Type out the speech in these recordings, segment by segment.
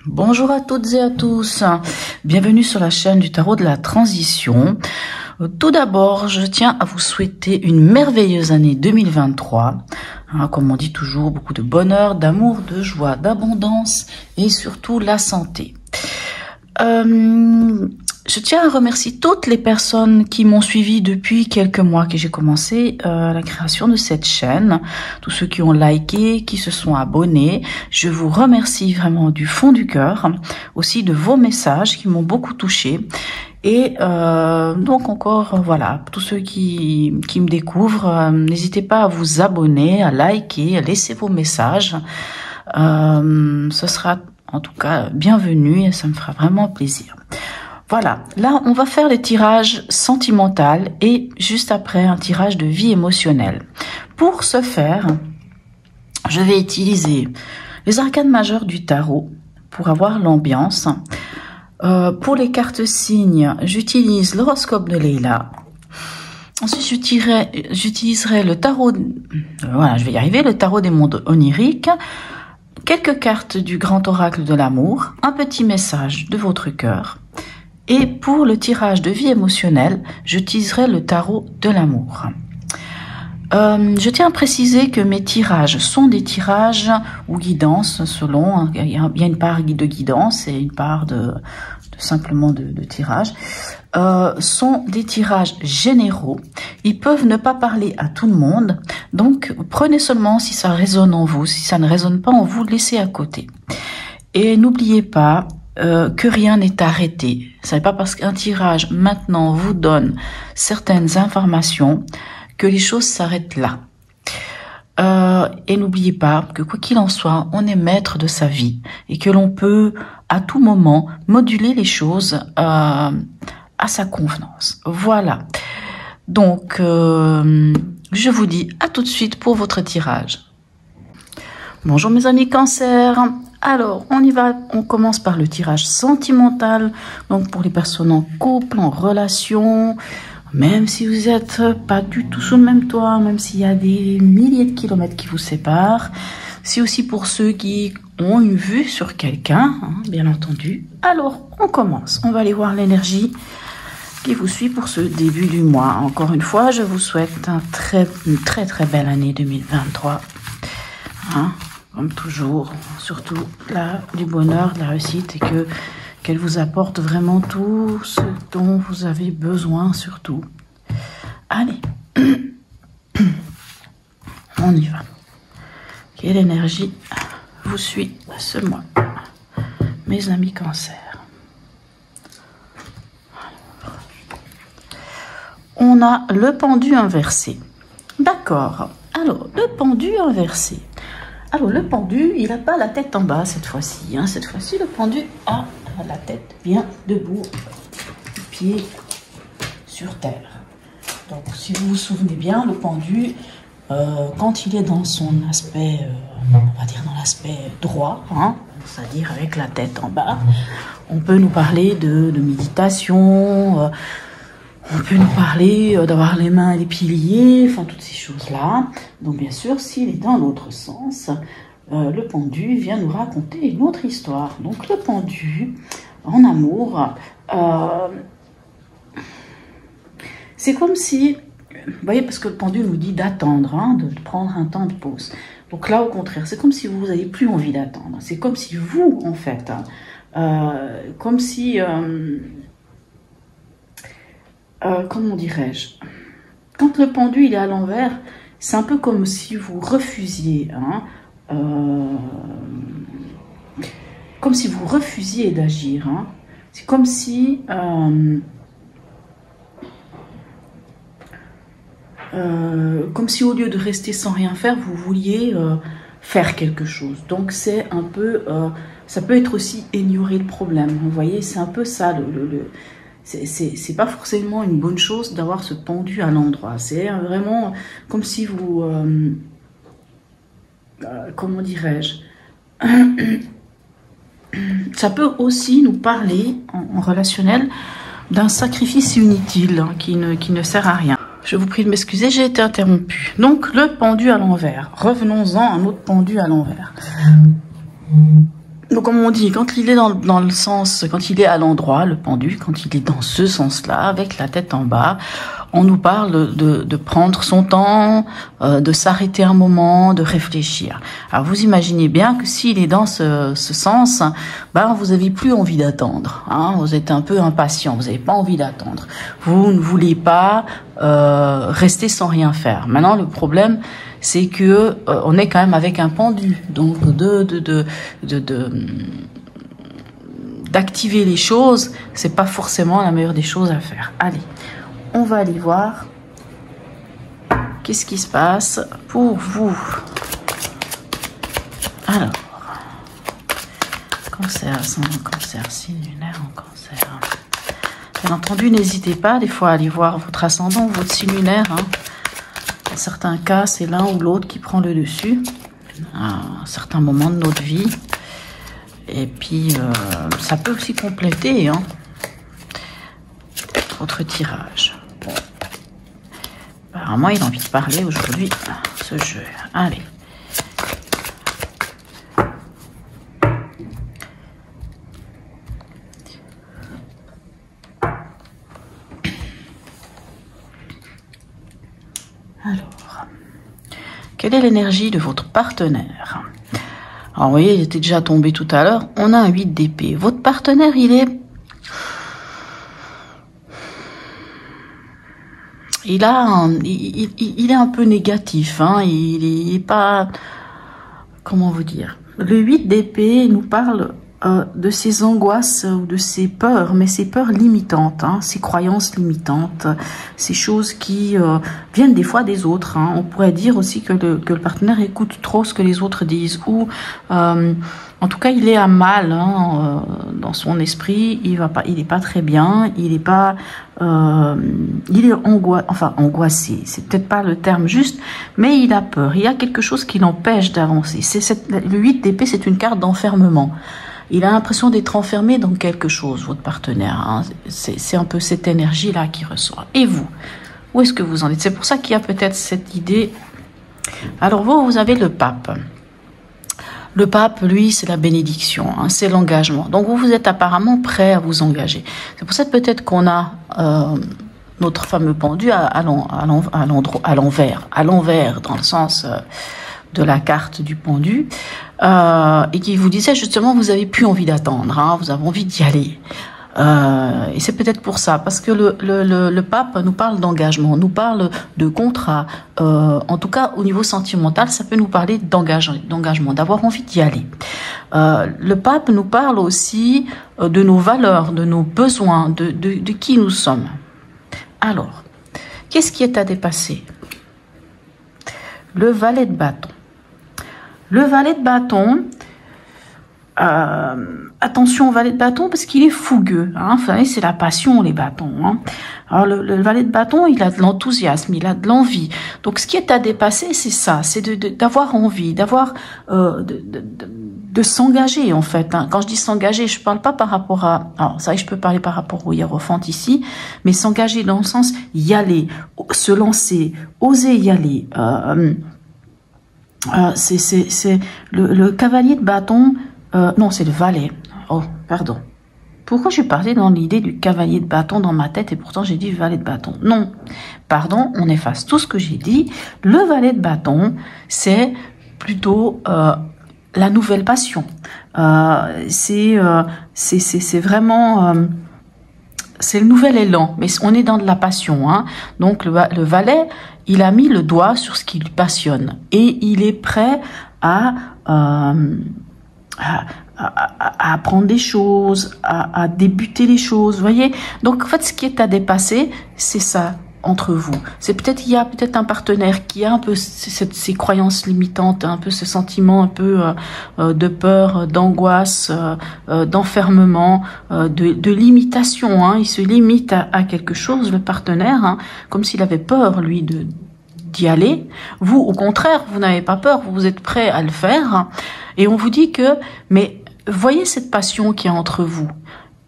Bonjour à toutes et à tous, bienvenue sur la chaîne du tarot de la transition. Tout d'abord, je tiens à vous souhaiter une merveilleuse année 2023. Comme on dit toujours, beaucoup de bonheur, d'amour, de joie, d'abondance et surtout la santé. Je tiens à remercier toutes les personnes qui m'ont suivi depuis quelques mois que j'ai commencé la création de cette chaîne. Tous ceux qui ont liké, qui se sont abonnés. Je vous remercie vraiment du fond du cœur. Aussi de vos messages qui m'ont beaucoup touché. Et donc encore, voilà, tous ceux qui me découvrent, n'hésitez pas à vous abonner, à liker, à laisser vos messages. Ce sera en tout cas bienvenu et ça me fera vraiment plaisir. Voilà, là on va faire le tirage sentimental et juste après un tirage de vie émotionnelle. Pour ce faire, je vais utiliser les arcanes majeures du tarot pour avoir l'ambiance. Pour les cartes signes, j'utilise l'horoscope de Leila. Ensuite, j'utiliserai le tarot, voilà, je vais y arriver, le tarot des mondes oniriques, quelques cartes du grand oracle de l'amour, un petit message de votre cœur. Et pour le tirage de vie émotionnelle, j'utiliserai le tarot de l'amour. Je tiens à préciser que mes tirages sont des tirages ou guidances selon, il y a une part de guidance et une part simplement de tirage. Sont des tirages généraux. Ils peuvent ne pas parler à tout le monde. Donc, prenez seulement si ça résonne en vous. Si ça ne résonne pas en vous, laissez à côté. Et n'oubliez pas que rien n'est arrêté. Ce n'est pas parce qu'un tirage maintenant vous donne certaines informations que les choses s'arrêtent là. Et n'oubliez pas que quoi qu'il en soit, on est maître de sa vie et que l'on peut à tout moment moduler les choses à sa convenance. Voilà. Donc, je vous dis à tout de suite pour votre tirage. Bonjour mes amis Cancer. Alors, on y va, on commence par le tirage sentimental. Donc, pour les personnes en couple, en relation, même si vous n'êtes pas du tout sous le même toit, même s'il y a des milliers de kilomètres qui vous séparent. C'est aussi pour ceux qui ont une vue sur quelqu'un, hein, bien entendu. Alors, on commence. On va aller voir l'énergie qui vous suit pour ce début du mois. Encore une fois, je vous souhaite une très belle année 2023. Hein, comme toujours, surtout là, du bonheur, de la réussite et qu'elle vous apporte vraiment tout ce dont vous avez besoin surtout. Allez, on y va. Quelle énergie vous suit ce mois, mes amis Cancer? On a le pendu inversé. D'accord. Alors, le pendu inversé. Alors, le pendu, il n'a pas la tête en bas cette fois-ci. Hein. Cette fois-ci, le pendu a la tête bien debout, pieds sur terre. Donc, si vous vous souvenez bien, le pendu, quand il est dans son aspect, on va dire dans l'aspect droit, hein, c'est-à-dire avec la tête en bas, on peut nous parler de méditation, on peut nous parler d'avoir les mains et les pieds liés, enfin toutes ces choses-là. Donc bien sûr, s'il est dans l'autre sens, le pendu vient nous raconter une autre histoire. Donc le pendu, en amour, c'est comme si, vous voyez, parce que le pendu nous dit d'attendre, hein, de prendre un temps de pause. Donc là, au contraire, c'est comme si vous n'avez plus envie d'attendre. C'est comme si vous, en fait, comme si... comment dirais-je, quand le pendu il est à l'envers, c'est un peu comme si vous refusiez, hein, comme si vous refusiez d'agir. Hein. C'est comme si, au lieu de rester sans rien faire, vous vouliez faire quelque chose. Donc c'est un peu, ça peut être aussi ignorer le problème. Vous voyez, c'est un peu ça c'est pas forcément une bonne chose d'avoir ce pendu à l'endroit. C'est vraiment comme si vous... comment dirais-je, ça peut aussi nous parler, en relationnel, d'un sacrifice inutile hein, qui ne sert à rien. Je vous prie de m'excuser, j'ai été interrompue. Donc, le pendu à l'envers. Revenons-en à un autre pendu à l'envers. Donc, comme on dit, quand il est dans le sens, quand il est à l'endroit, le pendu, quand il est dans ce sens-là, avec la tête en bas, on nous parle de prendre son temps, de s'arrêter un moment, de réfléchir. Alors, vous imaginez bien que s'il est dans ce sens, ben, vous avez plus envie d'attendre. Hein, vous êtes un peu impatient, vous n'avez pas envie d'attendre. Vous ne voulez pas rester sans rien faire. Maintenant, le problème, c'est que on est quand même avec un pendu, donc d'activer les choses, c'est pas forcément la meilleure des choses à faire. Allez, on va aller voir qu'est-ce qui se passe pour vous. Alors, cancer, cancer, signe lunaire en cancer. Bien entendu, n'hésitez pas des fois à aller voir votre ascendant, votre signe lunaire. Hein. Dans certains cas, c'est l'un ou l'autre qui prend le dessus à un certain moment de notre vie. Et puis, ça peut aussi compléter hein, votre tirage. Bon. Apparemment, il a envie de parler aujourd'hui, ce jeu. Allez. Alors, quelle est l'énergie de votre partenaire? Alors, vous voyez, il était déjà tombé tout à l'heure. On a un 8 d'épée. Votre partenaire, il est un peu négatif. Hein. Il est pas... Comment vous dire? Le 8 d'épée nous parle de ses angoisses ou de ses peurs, mais ces peurs limitantes, hein, ces croyances limitantes, ces choses qui viennent des fois des autres. Hein. On pourrait dire aussi que le partenaire écoute trop ce que les autres disent, ou en tout cas il est à mal hein, dans son esprit, il est pas très bien, il est angoissé, c'est peut-être pas le terme juste, mais il a peur, il y a quelque chose qui l'empêche d'avancer. Le 8 d'épée, c'est une carte d'enfermement. Il a l'impression d'être enfermé dans quelque chose, votre partenaire. Hein. C'est un peu cette énergie-là qui ressort. Et vous, où est-ce que vous en êtes? C'est pour ça qu'il y a peut-être cette idée. Alors vous avez le pape. Le pape, lui, c'est la bénédiction, hein, c'est l'engagement. Donc vous êtes apparemment prêt à vous engager. C'est pour ça que peut-être qu'on a notre fameux pendu à l'envers, dans le sens de la carte du pendu. Et qui vous disait justement vous avez plus envie d'attendre, hein, vous avez envie d'y aller. Et c'est peut-être pour ça, parce que le pape nous parle d'engagement, nous parle de contrat. En tout cas, au niveau sentimental, ça peut nous parler d'engagement, d'avoir envie d'y aller. Le pape nous parle aussi de nos valeurs, de nos besoins, de qui nous sommes. Alors, qu'est-ce qui est à dépasser? Le valet de bâton. Le valet de bâton, attention au valet de bâton parce qu'il est fougueux. Hein, vous savez, c'est la passion, les bâtons. Hein. Alors, le valet de bâton, il a de l'enthousiasme, il a de l'envie. Donc, ce qui est à dépasser, c'est ça, c'est d'avoir envie, d'avoir de s'engager, en fait. Hein. Quand je dis s'engager, je parle pas par rapport à... Alors, ça, je peux parler par rapport au hiérophante ici, mais s'engager dans le sens y aller, se lancer, oser y aller. C'est le cavalier de bâton, non, c'est le valet. Oh, pardon. Pourquoi je suis partie dans l'idée du cavalier de bâton dans ma tête et pourtant j'ai dit valet de bâton? Non, pardon, on efface tout ce que j'ai dit. Le valet de bâton, c'est plutôt la nouvelle passion. C'est vraiment... c'est le nouvel élan, mais on est dans de la passion. Hein. Donc le valet, il a mis le doigt sur ce qui lui passionne et il est prêt à apprendre des choses, à débuter les choses, vous voyez. Donc en fait, ce qui est à dépasser, c'est ça entre vous. C'est peut-être, il y a peut-être un partenaire qui a un peu ces croyances limitantes, un peu ce sentiment un peu de peur, d'angoisse, d'enfermement, de limitation. Hein. Il se limite à quelque chose, le partenaire, hein, comme s'il avait peur, lui, d'y aller. Vous, au contraire, vous n'avez pas peur, vous êtes prêt à le faire. Hein. Et on vous dit que, mais voyez cette passion qu'il y a entre vous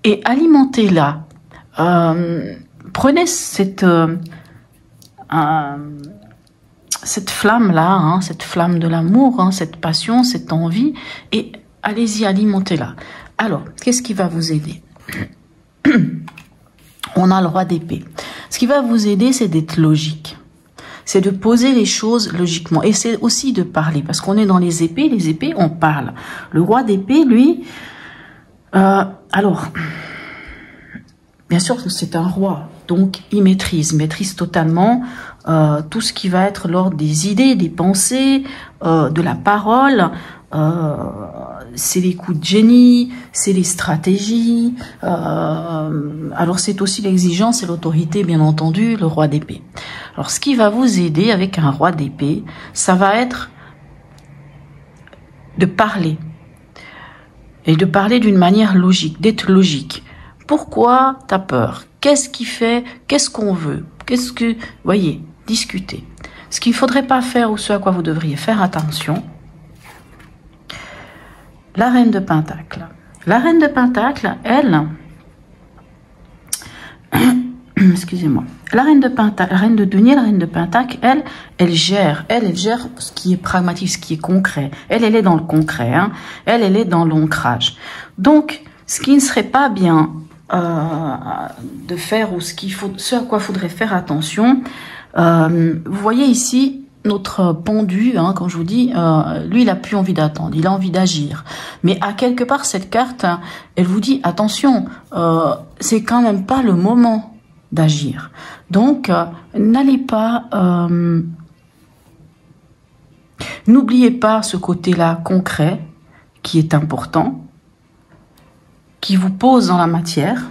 et alimentez-la. Prenez cette flamme-là, hein, cette flamme de l'amour, hein, cette passion, cette envie, et allez-y, alimentez-la. Alors, qu'est-ce qui va vous aider? On a le roi d'épée. Ce qui va vous aider, c'est d'être logique. C'est de poser les choses logiquement. Et c'est aussi de parler. Parce qu'on est dans les épées, on parle. Le roi d'épée, lui... alors, bien sûr, c'est un roi. Donc, il maîtrise totalement tout ce qui va être l'ordre des idées, des pensées, de la parole. C'est les coups de génie, c'est les stratégies. Alors, c'est aussi l'exigence et l'autorité, bien entendu, le roi d'épée. Alors, ce qui va vous aider avec un roi d'épée, ça va être de parler. Et de parler d'une manière logique, d'être logique. Pourquoi t'as peur? Qu'est-ce qui fait? Qu'est-ce qu'on veut? Qu'est-ce que... Voyez, discutez. Ce qu'il ne faudrait pas faire ou ce à quoi vous devriez faire attention, la reine de Pentacle. La reine de Pentacle, elle... Excusez-moi. La reine de Pentacle, la reine de denier, la reine de Pentacle, elle gère ce qui est pragmatique, ce qui est concret. Elle est dans le concret, hein. Elle est dans l'ancrage. Donc, ce qui ne serait pas bien de faire ou ce à quoi faudrait faire attention, vous voyez ici notre pendu, hein, quand je vous dis, lui, il a plus envie d'attendre, il a envie d'agir. Mais à quelque part, cette carte, elle vous dit, attention, c'est quand même pas le moment d'agir. Donc, n'allez pas... n'oubliez pas ce côté-là concret qui est important, qui vous pose dans la matière.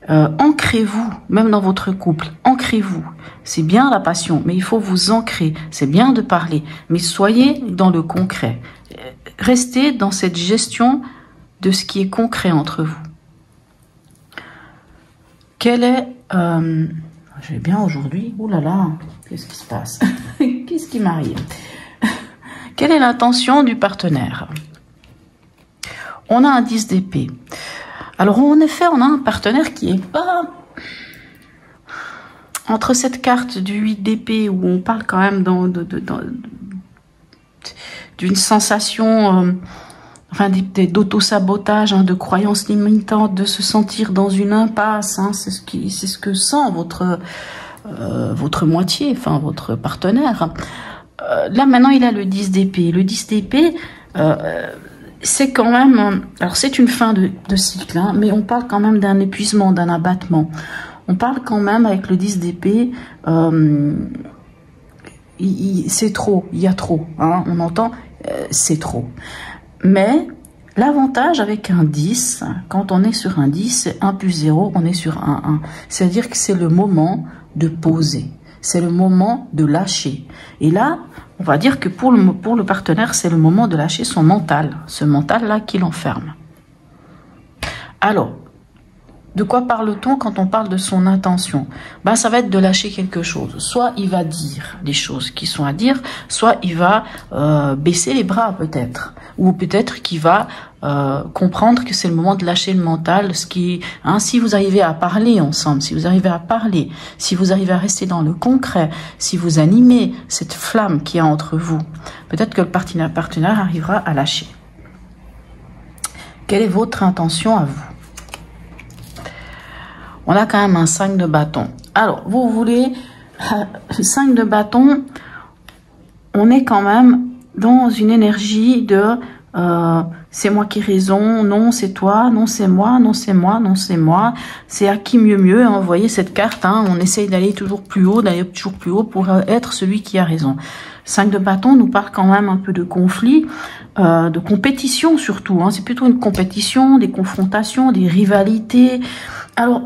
Ancrez-vous, même dans votre couple, ancrez-vous. C'est bien la passion, mais il faut vous ancrer. C'est bien de parler, mais soyez dans le concret. Restez dans cette gestion de ce qui est concret entre vous. Quel est... je vais bien aujourd'hui. Ouh là là, qu'est-ce qui se passe? Qu'est-ce qui m'arrive? Quelle est l'intention du partenaire? On a un 10 d'épée. Alors, en effet, on a un partenaire qui est pas... Entre cette carte du 8 d'épée, où on parle quand même d'une sensation... enfin, d'auto-sabotage, hein, de croyances limitantes, de se sentir dans une impasse, hein, c'est ce que sent votre moitié, enfin votre partenaire. Là maintenant il a le 10 d'épée. Le 10 d'épée, c'est quand même, alors c'est une fin de cycle, hein, mais on parle quand même d'un épuisement, d'un abattement. On parle quand même avec le 10 d'épée, c'est trop, il y a trop, hein, on entend, c'est trop. Mais l'avantage avec un 10, quand on est sur un 10, c'est 1 plus 0, on est sur un 1. C'est-à-dire que c'est le moment de poser. C'est le moment de lâcher. Et là, on va dire que pour le partenaire, c'est le moment de lâcher son mental. Ce mental-là qui l'enferme. Alors, de quoi parle-t-on quand on parle de son intention? Ben, ça va être de lâcher quelque chose. Soit il va dire des choses qui sont à dire, soit il va baisser les bras peut-être. Ou peut-être qu'il va comprendre que c'est le moment de lâcher le mental. Ce qui, hein, si vous arrivez à parler ensemble, si vous arrivez à parler, si vous arrivez à rester dans le concret, si vous animez cette flamme qu'il y a entre vous, peut-être que le partenaire arrivera à lâcher. Quelle est votre intention à vous? On a quand même un 5 de bâton. Alors, vous voulez... 5 de bâton, on est quand même dans une énergie de... c'est moi qui ai raison, non c'est toi, non c'est moi, non c'est moi, non c'est moi. C'est à qui mieux, hein, vous voyez cette carte, hein, on essaye d'aller toujours plus haut pour être celui qui a raison. 5 de bâton nous parle quand même un peu de conflit, de compétition surtout, hein, c'est plutôt une compétition, des confrontations, des rivalités. Alors,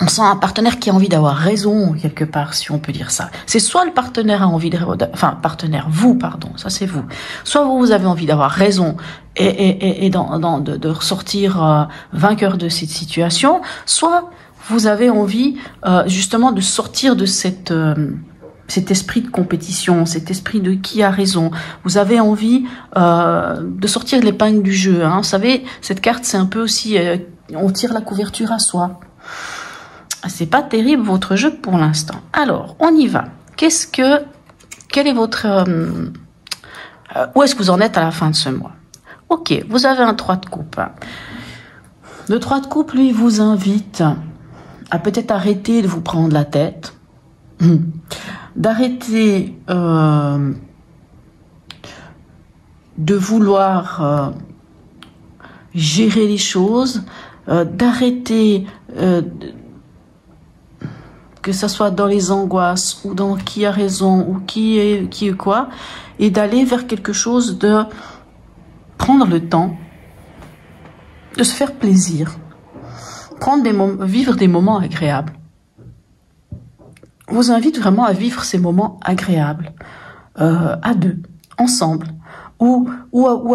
on sent un partenaire qui a envie d'avoir raison, quelque part, si on peut dire ça. C'est soit le partenaire a envie de... Enfin, partenaire, vous, pardon, ça c'est vous. Soit vous avez envie d'avoir raison et de ressortir vainqueur de cette situation, soit vous avez envie justement de sortir de cet esprit de compétition, cet esprit de qui a raison. Vous avez envie de sortir l'épingle du jeu. Hein. Vous savez, cette carte, c'est un peu aussi... on tire la couverture à soi. C'est pas terrible votre jeu pour l'instant. Alors, on y va. Quel est votre... Où est-ce que vous en êtes à la fin de ce mois? Ok, vous avez un 3 de coupe. Le 3 de coupe, lui, vous invite à peut-être arrêter de vous prendre la tête, d'arrêter de vouloir gérer les choses, d'arrêter que ça soit dans les angoisses ou dans qui a raison ou qui est quoi, et d'aller vers quelque chose de prendre le temps de se faire plaisir, vivre des moments agréables. Je vous invite vraiment à vivre ces moments agréables à deux, ensemble, ou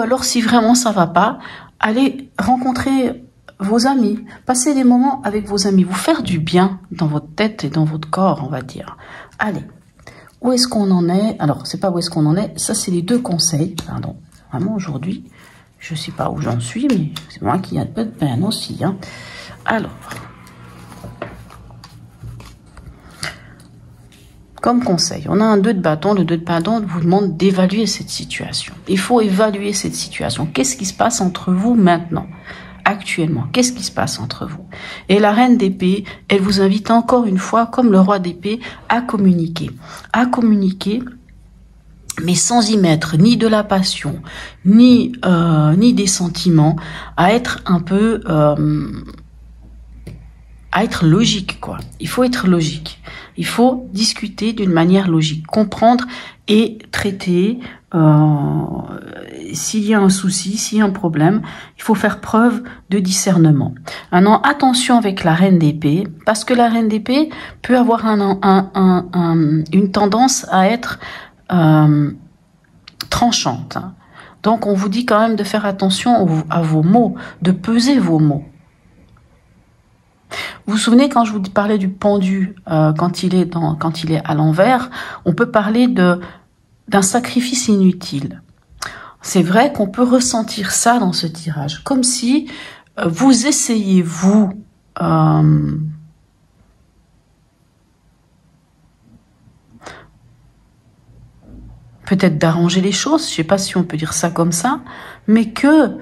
alors si vraiment ça va pas, allez rencontrer vos amis, passer des moments avec vos amis, vous faire du bien dans votre tête et dans votre corps, on va dire. Allez, où est-ce qu'on en est? Alors, c'est pas où est-ce qu'on en est, ça c'est les 2 conseils, pardon. Vraiment aujourd'hui, je sais pas où j'en suis, mais c'est moi qui ai un peu de peine aussi. Hein. Alors, comme conseil, on a un 2 de bâton. Le 2 de bâton vous demande d'évaluer cette situation. Il faut évaluer cette situation. Qu'est-ce qui se passe entre vous maintenant, actuellement? Qu'est-ce qui se passe entre vous? Et la reine d'épée, elle vous invite encore une fois, comme le roi d'épée, à communiquer. À communiquer, mais sans y mettre ni de la passion, ni des sentiments, à être un peu... à être logique, quoi. Il faut être logique. Il faut discuter d'une manière logique, comprendre et traiter s'il y a un souci, s'il y a un problème. Il faut faire preuve de discernement. Maintenant, attention avec la reine d'épée, parce que la reine d'épée peut avoir une tendance à être tranchante. Donc, on vous dit quand même de faire attention à vos mots, de peser vos mots. Vous vous souvenez quand je vous parlais du pendu, quand il est à l'envers, on peut parler d'un sacrifice inutile. C'est vrai qu'on peut ressentir ça dans ce tirage, comme si vous essayez, peut-être d'arranger les choses, je ne sais pas si on peut dire ça comme ça, mais que...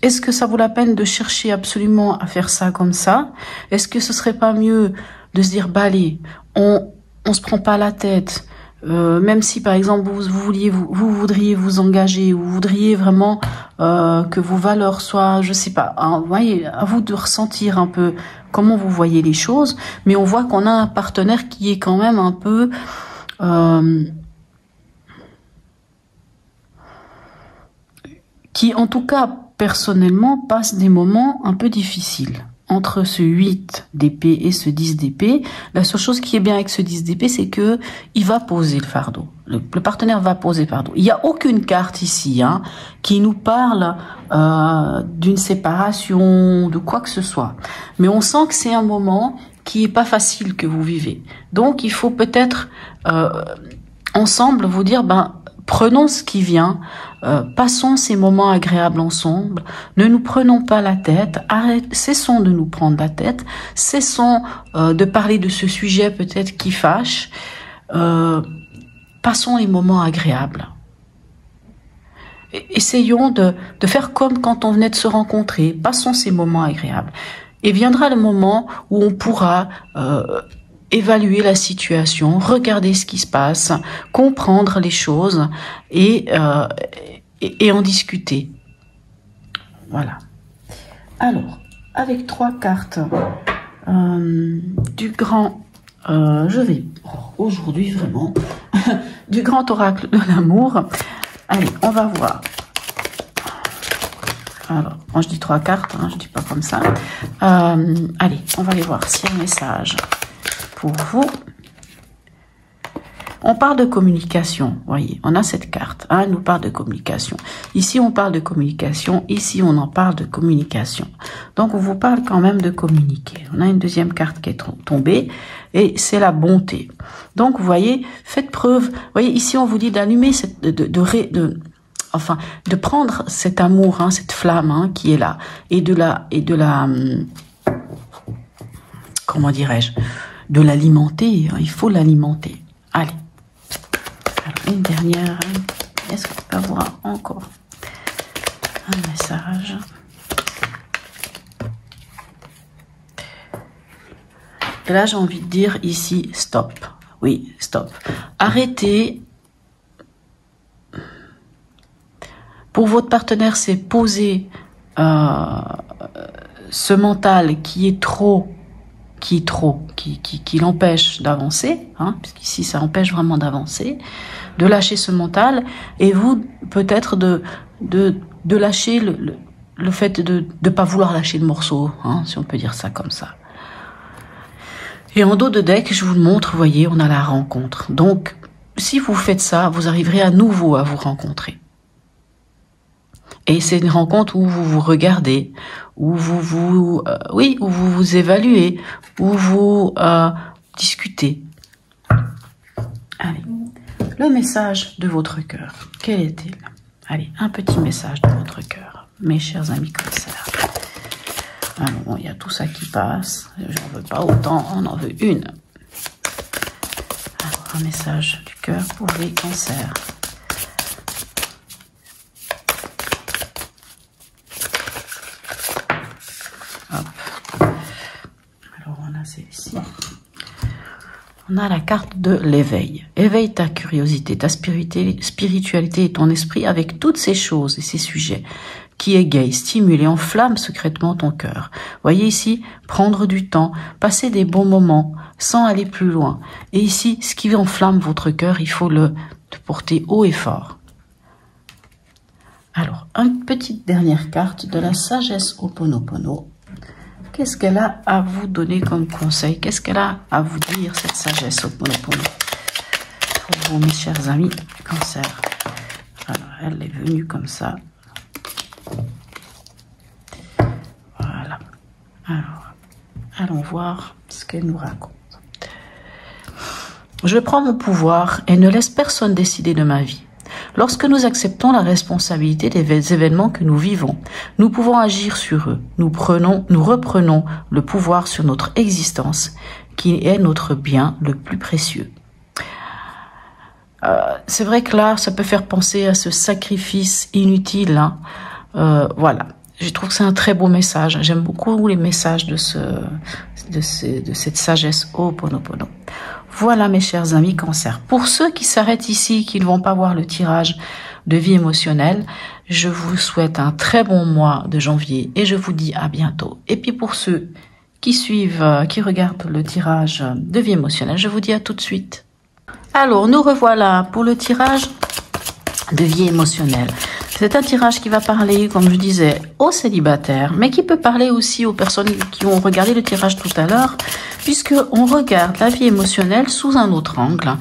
est-ce que ça vaut la peine de chercher absolument à faire ça comme ça? Est-ce que ce serait pas mieux de se dire, bah allez, on se prend pas la tête, même si par exemple vous voudriez vous engager, ou vous voudriez vraiment que vos valeurs soient, je sais pas, hein, vous voyez, à vous de ressentir un peu comment vous voyez les choses, mais on voit qu'on a un partenaire qui est quand même un peu qui en tout cas personnellement passe des moments un peu difficiles. Entre ce 8 d'épée et ce 10 d'épée, la seule chose qui est bien avec ce 10 d'épée, c'est que il va poser le fardeau. Le partenaire va poser le fardeau. Il n'y a aucune carte ici qui nous parle d'une séparation, de quoi que ce soit. Mais on sent que c'est un moment qui est pas facile que vous vivez. Donc il faut peut-être ensemble vous dire, prenons ce qui vient, passons ces moments agréables ensemble, ne nous prenons pas la tête, cessons de nous prendre la tête, cessons de parler de ce sujet peut-être qui fâche, passons les moments agréables. Essayons de faire comme quand on venait de se rencontrer, passons ces moments agréables. Et viendra le moment où on pourra... évaluer la situation, regarder ce qui se passe, comprendre les choses et en discuter. Voilà. Alors, avec 3 cartes du grand... je vais aujourd'hui vraiment du grand oracle de l'amour. Allez, on va voir. Alors, quand je dis 3 cartes, je dis pas comme ça. Allez, on va aller voir s'il y a un message pour vous. On parle de communication, voyez, on a cette carte, elle nous parle de communication. Ici, on parle de communication, ici, on en parle de communication. Donc, on vous parle quand même de communiquer. On a une deuxième carte qui est tombée, et c'est la bonté. Donc, vous voyez, faites preuve, vous voyez, ici, on vous dit d'allumer, de prendre cet amour, cette flamme qui est là, et de la comment dirais-je, de l'alimenter, il faut l'alimenter. Allez. Alors, une dernière. Est-ce qu'on peut avoir encore un message? Et là, j'ai envie de dire ici, stop. Oui, stop. Arrêtez. Pour votre partenaire, c'est poser ce mental qui l'empêche d'avancer, hein, puisqu'ici ça empêche vraiment d'avancer, de lâcher ce mental, et vous peut-être de lâcher le fait de ne pas vouloir lâcher le morceau, hein, si on peut dire ça comme ça. Et en dos de deck, je vous le montre, vous voyez, on a la rencontre. Donc, si vous faites ça, vous arriverez à nouveau à vous rencontrer. Et c'est une rencontre où vous vous regardez, où vous vous évaluez, où vous discutez. Allez, le message de votre cœur, quel est-il? Allez, un petit message de votre cœur, mes chers amis Cancer. Alors, bon, il y a tout ça qui passe, j'en veux pas autant, on en veut une. Alors, un message du cœur pour les cancers. Celle-ci. On a la carte de l'éveil. Éveille ta curiosité, ta spiritualité et ton esprit avec toutes ces choses et ces sujets qui égayent, stimulent et enflamment secrètement ton cœur. Voyez ici, prendre du temps, passer des bons moments sans aller plus loin. Et ici, ce qui enflamme votre cœur, il faut le porter haut et fort. Alors, une petite dernière carte de la sagesse Ho'oponopono. Qu'est-ce qu'elle a à vous donner comme conseil? Qu'est-ce qu'elle a à vous dire, cette sagesse Ho'oponopono? Pour vous, mes chers amis Cancer. Alors, elle est venue comme ça. Voilà. Alors, allons voir ce qu'elle nous raconte. Je prends mon pouvoir et ne laisse personne décider de ma vie. Lorsque nous acceptons la responsabilité des événements que nous vivons, nous pouvons agir sur eux. Nous reprenons le pouvoir sur notre existence, qui est notre bien le plus précieux. C'est vrai que là, ça peut faire penser à ce sacrifice inutile. Hein. Voilà, je trouve que c'est un très beau message. J'aime beaucoup les messages de cette sagesse Ho'oponopono. Voilà mes chers amis Cancer. Pour ceux qui s'arrêtent ici, qui ne vont pas voir le tirage de vie émotionnelle, je vous souhaite un très bon mois de janvier et je vous dis à bientôt. Et puis pour ceux qui suivent, qui regardent le tirage de vie émotionnelle, je vous dis à tout de suite. Alors, nous revoilà pour le tirage de vie émotionnelle. C'est un tirage qui va parler, comme je disais, aux célibataires, mais qui peut parler aussi aux personnes qui ont regardé le tirage tout à l'heure, puisqu'on regarde la vie émotionnelle sous un autre angle.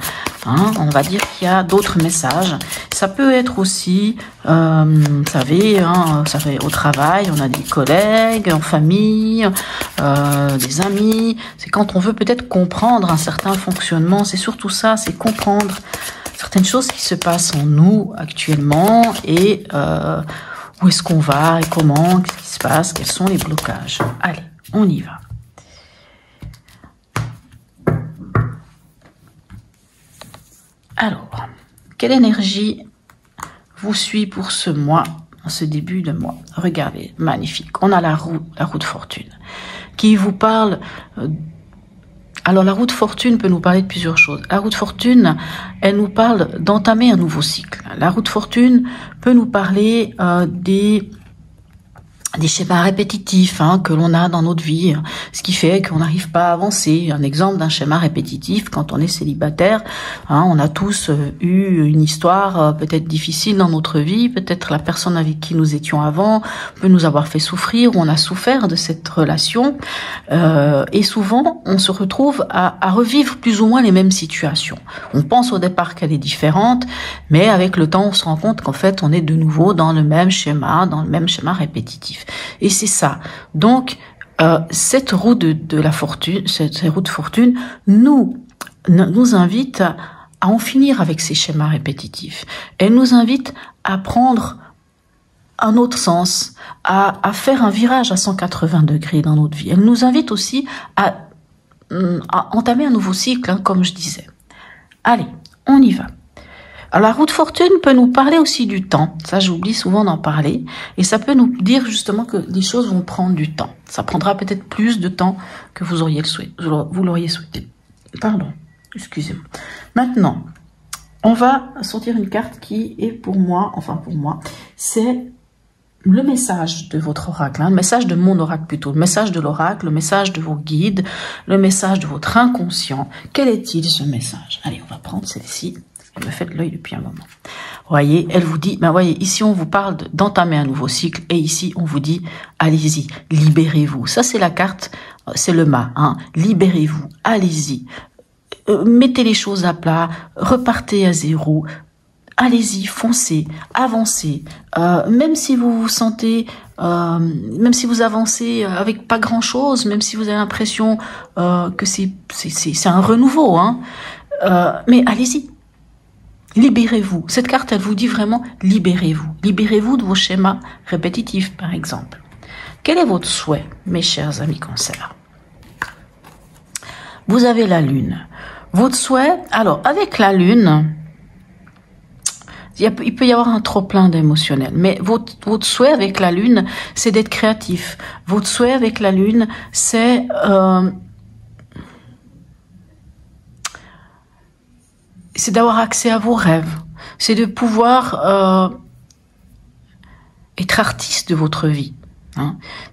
Hein, on va dire qu'il y a d'autres messages. Ça peut être aussi, vous savez, hein, ça fait au travail, on a des collègues, en famille, des amis. C'est quand on veut peut-être comprendre un certain fonctionnement. C'est surtout ça, c'est comprendre certaines choses qui se passent en nous actuellement et où est-ce qu'on va et comment, qu'est-ce qui se passe, quels sont les blocages. Allez, on y va. Alors, quelle énergie vous suit pour ce mois, en ce début de mois? Regardez, magnifique. On a la roue de fortune, qui vous parle... Alors, la roue de fortune peut nous parler de plusieurs choses. La roue de fortune, elle nous parle d'entamer un nouveau cycle. La roue de fortune peut nous parler des schémas répétitifs que l'on a dans notre vie, ce qui fait qu'on n'arrive pas à avancer. Un exemple d'un schéma répétitif, quand on est célibataire, on a tous eu une histoire peut-être difficile dans notre vie, peut-être la personne avec qui nous étions avant peut nous avoir fait souffrir, ou on a souffert de cette relation, et souvent on se retrouve à revivre plus ou moins les mêmes situations. On pense au départ qu'elle est différente, mais avec le temps on se rend compte qu'en fait on est de nouveau dans le même schéma répétitif. Et c'est ça. Donc, cette roue de la fortune, cette roue de fortune, nous invite à en finir avec ces schémas répétitifs. Elle nous invite à prendre un autre sens, à faire un virage à 180 degrés dans notre vie. Elle nous invite aussi à entamer un nouveau cycle, comme je disais. Allez, on y va. Alors, la roue de fortune peut nous parler aussi du temps. Ça, j'oublie souvent d'en parler. Et ça peut nous dire justement que les choses vont prendre du temps. Ça prendra peut-être plus de temps que vous l'auriez souhaité. Pardon, excusez-moi. Maintenant, on va sortir une carte qui est pour moi, c'est le message de votre oracle, le message de mon oracle plutôt, le message de l'oracle, le message de vos guides, le message de votre inconscient. Quel est-il ce message? Allez, on va prendre celle-ci. Elle me fait de l'œil depuis un moment. Voyez, elle vous dit, voyez, ici on vous parle d'entamer un nouveau cycle et ici on vous dit, allez-y, libérez-vous. Ça c'est la carte, c'est le mât, libérez-vous, allez-y. Mettez les choses à plat, repartez à zéro, allez-y, foncez, avancez. Même si vous vous sentez, même si vous avancez avec pas grand-chose, même si vous avez l'impression que c'est un renouveau, mais allez-y, libérez-vous. Cette carte, elle vous dit vraiment, libérez-vous. Libérez-vous de vos schémas répétitifs, par exemple. Quel est votre souhait, mes chers amis Cancer? Vous avez la Lune. Votre souhait, alors avec la Lune, il peut y avoir un trop-plein d'émotionnel, mais votre souhait avec la Lune, c'est d'être créatif. Votre souhait avec la Lune, c'est d'avoir accès à vos rêves, c'est de pouvoir être artiste de votre vie.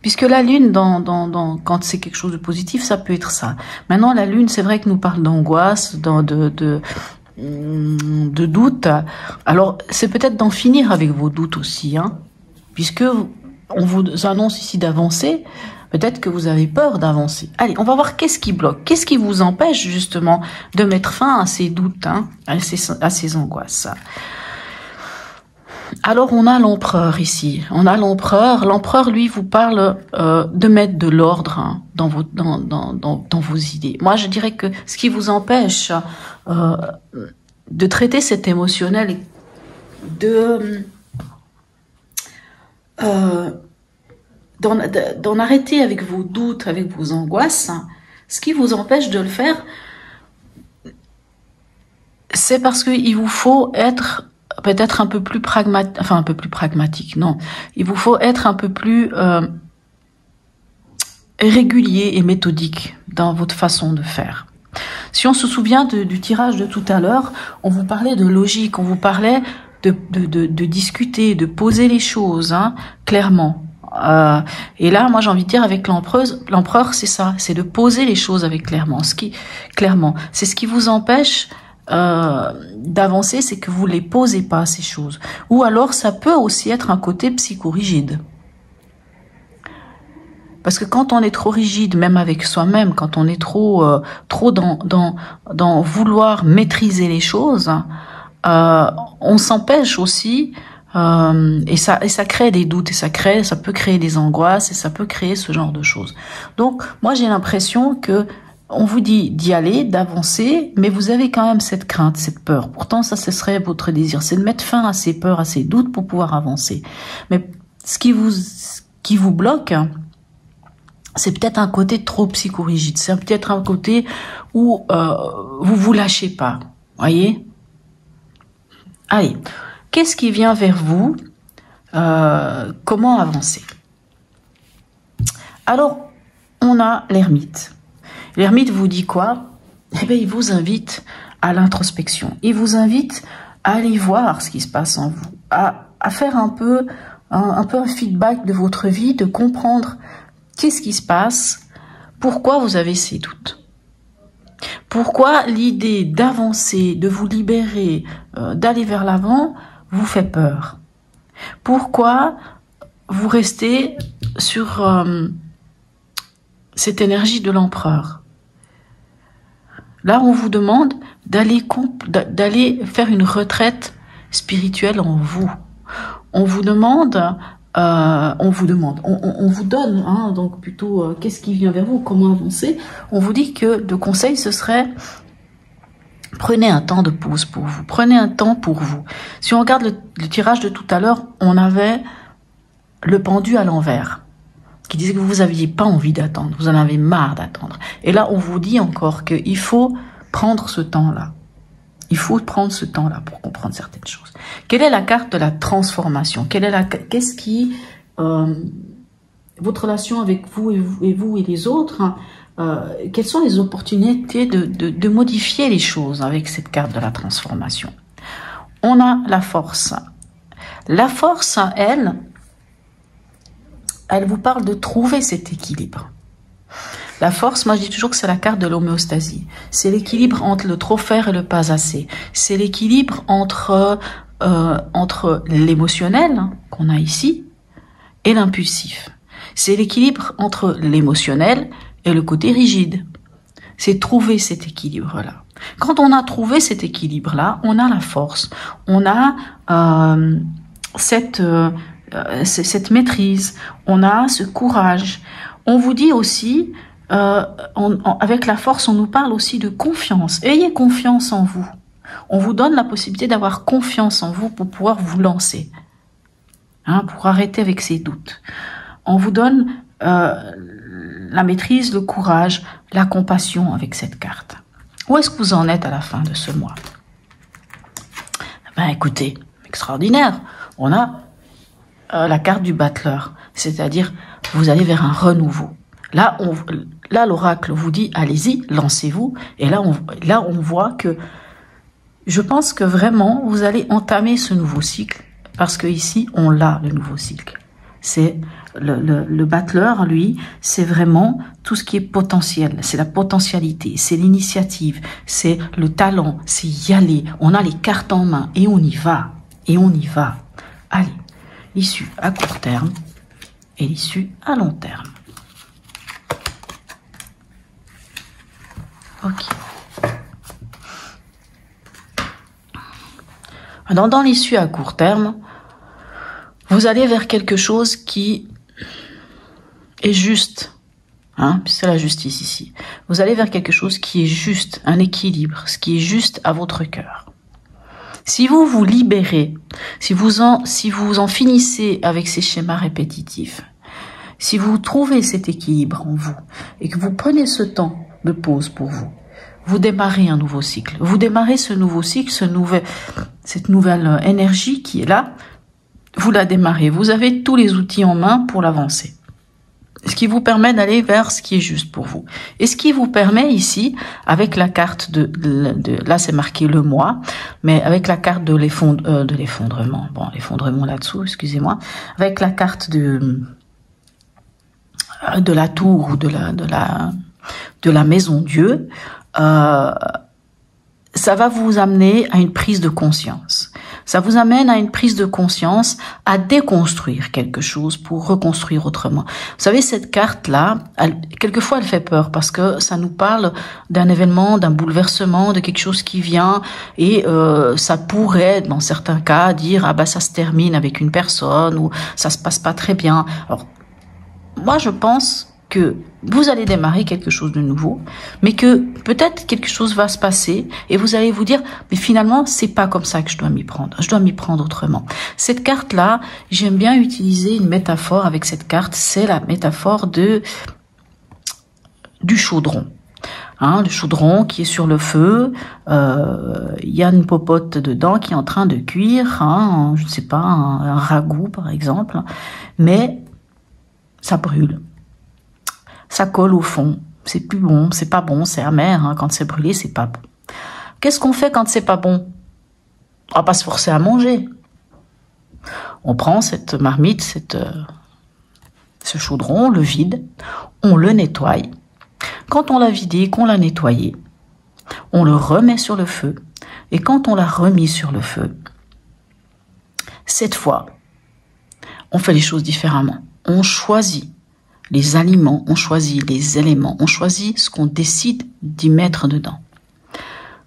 Puisque la Lune, quand c'est quelque chose de positif, ça peut être ça. Maintenant, la Lune, c'est vrai que nous parle d'angoisse, de doute. Alors, c'est peut-être d'en finir avec vos doutes aussi, puisque on vous annonce ici d'avancer. Peut-être que vous avez peur d'avancer. Allez, on va voir qu'est-ce qui bloque, qu'est-ce qui vous empêche justement de mettre fin à ces doutes, à ces angoisses. Alors, on a l'empereur ici. On a l'empereur. L'empereur, lui, vous parle de mettre de l'ordre dans vos idées. Moi, je dirais que ce qui vous empêche de traiter cet émotionnel, d'en arrêter avec vos doutes, avec vos angoisses, ce qui vous empêche de le faire, c'est parce qu'il vous faut être peut-être un peu plus pragmatique, non. Il vous faut être un peu plus régulier et méthodique dans votre façon de faire. Si on se souvient du tirage de tout à l'heure, on vous parlait de logique, on vous parlait de discuter, de poser les choses, clairement. Et là, moi, j'ai envie de dire avec l'empereur, c'est ça, c'est de poser les choses avec clairement. C'est ce qui vous empêche d'avancer, c'est que vous les posez pas, ces choses. Ou alors ça peut aussi être un côté psychorigide, parce que quand on est trop rigide, même avec soi-même, quand on est trop dans vouloir maîtriser les choses, on s'empêche aussi, et ça crée des doutes, et ça peut créer des angoisses, et ça peut créer ce genre de choses. Donc moi j'ai l'impression que on vous dit d'y aller, d'avancer, mais vous avez quand même cette crainte, cette peur. Pourtant, ça, ce serait votre désir. C'est de mettre fin à ces peurs, à ces doutes pour pouvoir avancer. Mais ce qui vous bloque, c'est peut-être un côté trop psychorigide. C'est peut-être un côté où vous lâchez pas. Voyez? Allez. Qu'est-ce qui vient vers vous? Comment avancer? Alors, on a l'ermite. L'ermite vous dit quoi? Eh bien, il vous invite à l'introspection. Il vous invite à aller voir ce qui se passe en vous, à faire un peu un feedback de votre vie, de comprendre qu'est-ce qui se passe, pourquoi vous avez ces doutes. Pourquoi l'idée d'avancer, de vous libérer, d'aller vers l'avant, vous fait peur? Pourquoi vous restez sur cette énergie de l'empereur? Là, on vous demande d'aller faire une retraite spirituelle en vous. On vous donne, donc plutôt, qu'est-ce qui vient vers vous, comment avancer. On vous dit que le conseil, ce serait, prenez un temps de pause pour vous, prenez un temps pour vous. Si on regarde le tirage de tout à l'heure, on avait le pendu à l'envers, qui disait que vous n'aviez pas envie d'attendre, vous en avez marre d'attendre. Et là, on vous dit encore qu'il faut prendre ce temps-là. Il faut prendre ce temps-là pour comprendre certaines choses. Quelle est la carte de la transformation? Qu'est-ce qui... votre relation avec vous et les autres, hein, quelles sont les opportunités de modifier les choses avec cette carte de la transformation? On a la force. La force, elle vous parle de trouver cet équilibre. La force, moi je dis toujours que c'est la carte de l'homéostasie. C'est l'équilibre entre le trop faire et le pas assez. C'est l'équilibre entre l'émotionnel qu'on a ici et l'impulsif. C'est l'équilibre entre l'émotionnel et le côté rigide. C'est trouver cet équilibre-là. Quand on a trouvé cet équilibre-là, on a la force. On a cette maîtrise. On a ce courage. On vous dit aussi... avec la force, on nous parle aussi de confiance. Ayez confiance en vous. On vous donne la possibilité d'avoir confiance en vous pour pouvoir vous lancer, hein, pour arrêter avec ces doutes. On vous donne la maîtrise, le courage, la compassion avec cette carte. Où est-ce que vous en êtes à la fin de ce mois? Ben écoutez, extraordinaire. On a la carte du battleur, c'est-à-dire vous allez vers un renouveau. Là, l'oracle vous dit, allez-y, lancez-vous. Et là, on voit que, je pense que vraiment, vous allez entamer ce nouveau cycle, parce que ici, on l'a, le nouveau cycle. C'est le battleur, lui, c'est vraiment tout ce qui est potentiel. C'est la potentialité, c'est l'initiative, c'est le talent, c'est y aller. On a les cartes en main et on y va. Et on y va. Allez, l'issue à court terme et l'issue à long terme. Ok. Alors, dans l'issue à court terme, vous allez vers quelque chose qui est juste. Hein, c'est la justice ici. Vous allez vers quelque chose qui est juste, un équilibre, ce qui est juste à votre cœur. Si vous vous libérez, si vous en finissez avec ces schémas répétitifs, si vous trouvez cet équilibre en vous et que vous prenez ce temps de pause pour vous, vous démarrez un nouveau cycle. Vous démarrez ce nouveau cycle, cette nouvelle énergie qui est là, vous la démarrez. Vous avez tous les outils en main pour l'avancer. Ce qui vous permet d'aller vers ce qui est juste pour vous. Et ce qui vous permet ici, avec la carte là c'est marqué le mois, mais avec la carte de l'effondrement, bon, l'effondrement là-dessous, excusez-moi, avec la carte de la tour ou de la maison Dieu, ça va vous amener à une prise de conscience. Ça vous amène à une prise de conscience, à déconstruire quelque chose pour reconstruire autrement. Vous savez, cette carte-là, quelquefois elle fait peur parce que ça nous parle d'un événement, d'un bouleversement, de quelque chose qui vient et ça pourrait, dans certains cas, dire « Ah bah ça se termine avec une personne » ou « Ça se passe pas très bien ». Alors, moi je pense que vous allez démarrer quelque chose de nouveau, mais que peut-être quelque chose va se passer et vous allez vous dire, mais finalement, c'est pas comme ça que je dois m'y prendre. Je dois m'y prendre autrement. Cette carte-là, j'aime bien utiliser une métaphore avec cette carte, c'est la métaphore du chaudron. Hein, le chaudron qui est sur le feu, il y a une popote dedans qui est en train de cuire, hein, je ne sais pas, un ragoût par exemple, mais ça brûle. Ça colle au fond, c'est plus bon, c'est pas bon, c'est amer, hein. Quand c'est brûlé, c'est pas bon. Qu'est-ce qu'on fait quand c'est pas bon? On va pas se forcer à manger. On prend cette marmite, ce chaudron, on le vide, on le nettoie. Quand on l'a vidé, qu'on l'a nettoyé, on le remet sur le feu. Et quand on l'a remis sur le feu, cette fois, on fait les choses différemment. On choisit les aliments, on choisit les éléments, on choisit ce qu'on décide d'y mettre dedans.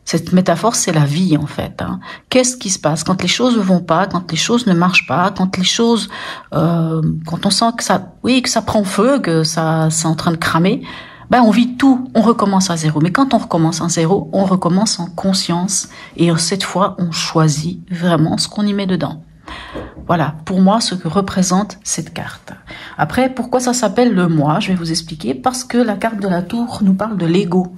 Cette métaphore, c'est la vie en fait. Hein. Qu'est-ce qui se passe quand les choses ne vont pas, quand les choses ne marchent pas, quand les choses, quand on sent que ça prend feu, que c'est en train de cramer, ben on vit tout, on recommence à zéro. Mais quand on recommence à zéro, on recommence en conscience et cette fois, on choisit vraiment ce qu'on y met dedans. Voilà, pour moi, ce que représente cette carte. Après, pourquoi ça s'appelle le moi? Je vais vous expliquer. Parce que la carte de la tour nous parle de l'ego.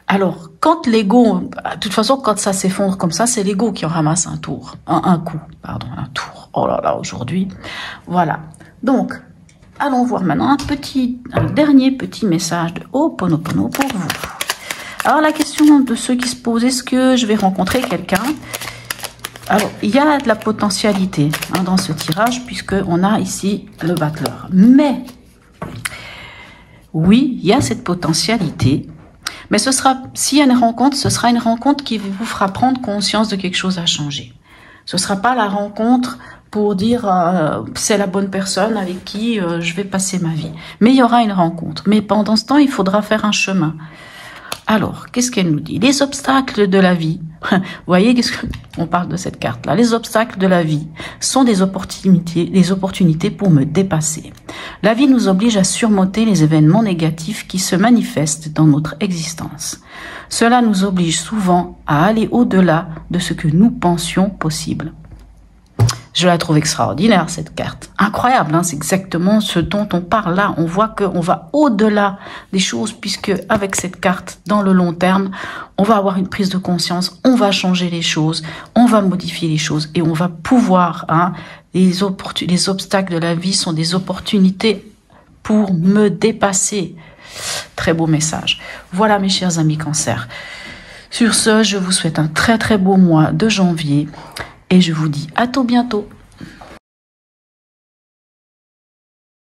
Alors, quand l'ego, de toute façon, quand ça s'effondre comme ça, c'est l'ego qui en ramasse un tour, un coup, pardon, un tour. Oh là là, aujourd'hui. Voilà. Donc, allons voir maintenant un dernier petit message de Ho'oponopono pour vous. Alors, la question de ceux qui se posent, est-ce que je vais rencontrer quelqu'un? Alors, il y a de la potentialité dans ce tirage, puisqu'on a ici le battleur. Mais, oui, il y a cette potentialité. Mais ce sera, s'il y a une rencontre, ce sera une rencontre qui vous fera prendre conscience de quelque chose à changer. Ce ne sera pas la rencontre pour dire c'est la bonne personne avec qui je vais passer ma vie. Mais il y aura une rencontre. Mais pendant ce temps, il faudra faire un chemin. Alors, qu'est-ce qu'elle nous dit? Les obstacles de la vie. Vous voyez, on parle de cette carte-là. Les obstacles de la vie sont des opportunités pour me dépasser. La vie nous oblige à surmonter les événements négatifs qui se manifestent dans notre existence. Cela nous oblige souvent à aller au-delà de ce que nous pensions possible. Je la trouve extraordinaire, cette carte. Incroyable, hein, c'est exactement ce dont on parle là. On voit qu'on va au-delà des choses, puisque avec cette carte, dans le long terme, on va avoir une prise de conscience, on va changer les choses, on va modifier les choses et on va pouvoir, les obstacles de la vie sont des opportunités pour me dépasser. Très beau message. Voilà mes chers amis Cancer. Sur ce, je vous souhaite un très très beau mois de janvier. Et je vous dis à tout bientôt.